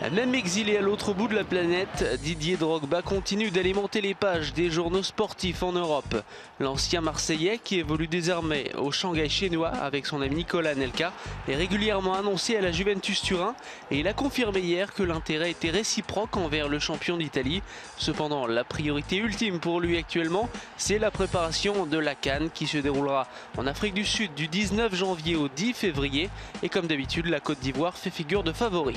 Même exilé à l'autre bout de la planète, Didier Drogba continue d'alimenter les pages des journaux sportifs en Europe. L'ancien Marseillais, qui évolue désormais au Shanghai chinois avec son ami Nicolas Anelka, est régulièrement annoncé à la Juventus Turin et il a confirmé hier que l'intérêt était réciproque envers le champion d'Italie. Cependant, la priorité ultime pour lui actuellement, c'est la préparation de la CAN qui se déroulera en Afrique du Sud du 19 janvier au 10 février. Et comme d'habitude, la Côte d'Ivoire fait figure de favori.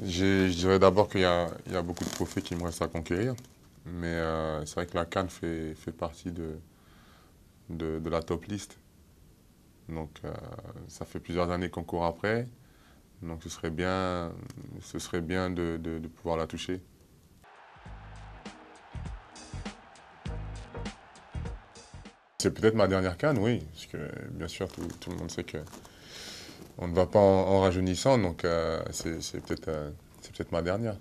Je dirais d'abord qu'il y a beaucoup de trophées qui me restent à conquérir. Mais c'est vrai que la CAN fait partie de la top liste. Donc ça fait plusieurs années qu'on court après. Donc ce serait bien de pouvoir la toucher. C'est peut-être ma dernière CAN, oui. Parce que bien sûr, tout le monde sait que on ne va pas en rajeunissant, donc c'est peut-être ma dernière.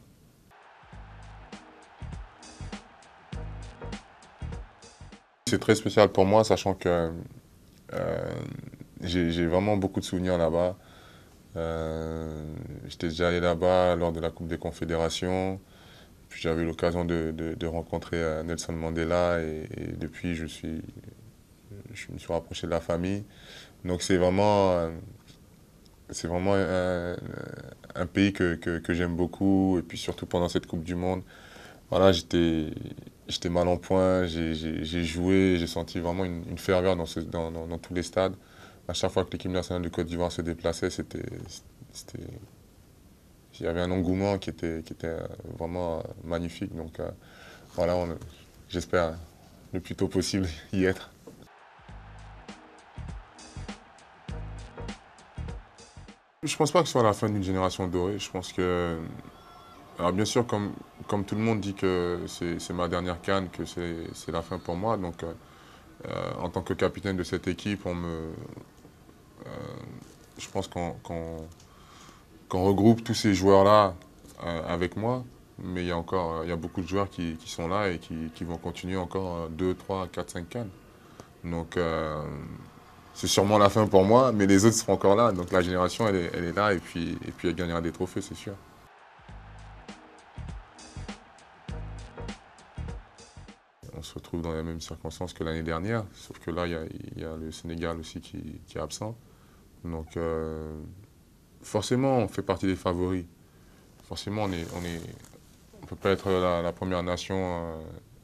C'est très spécial pour moi, sachant que j'ai vraiment beaucoup de souvenirs là-bas. J'étais déjà allé là-bas lors de la Coupe des Confédérations. Puis j'avais eu l'occasion de rencontrer Nelson Mandela et depuis je me suis rapproché de la famille. Donc c'est vraiment un pays que j'aime beaucoup. Et puis surtout pendant cette Coupe du Monde, voilà, j'étais mal en point, j'ai joué, j'ai senti vraiment une ferveur dans tous les stades. À chaque fois que l'équipe nationale de Côte d'Ivoire se déplaçait, il y avait un engouement qui était vraiment magnifique. Donc voilà, j'espère le plus tôt possible y être. Je pense pas que ce soit la fin d'une génération dorée. Je pense que, alors bien sûr, comme tout le monde dit que c'est ma dernière CAN, que c'est la fin pour moi. Donc, en tant que capitaine de cette équipe, je pense qu'on regroupe tous ces joueurs-là avec moi. Mais il y a beaucoup de joueurs qui sont là et qui vont continuer encore 2, 3, 4, 5 CAN. Donc, c'est sûrement la fin pour moi, mais les autres seront encore là. Donc la génération, elle est là et puis elle gagnera des trophées, c'est sûr. On se retrouve dans les mêmes circonstances que l'année dernière, sauf que là, il y a le Sénégal aussi qui est absent. Donc forcément, on fait partie des favoris. Forcément, on ne peut pas être la première nation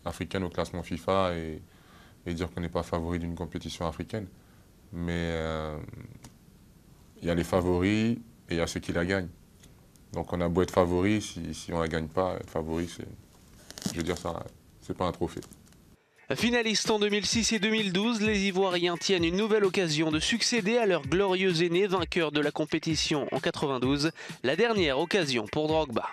africaine au classement FIFA et dire qu'on n'est pas favori d'une compétition africaine. Mais il y a les favoris et il y a ceux qui la gagnent. Donc on a beau être favori, si on ne la gagne pas, être favori, je veux dire, ça, c'est pas un trophée. Finalistes en 2006 et 2012, les Ivoiriens tiennent une nouvelle occasion de succéder à leur glorieux aîné vainqueur de la compétition en 92, la dernière occasion pour Drogba.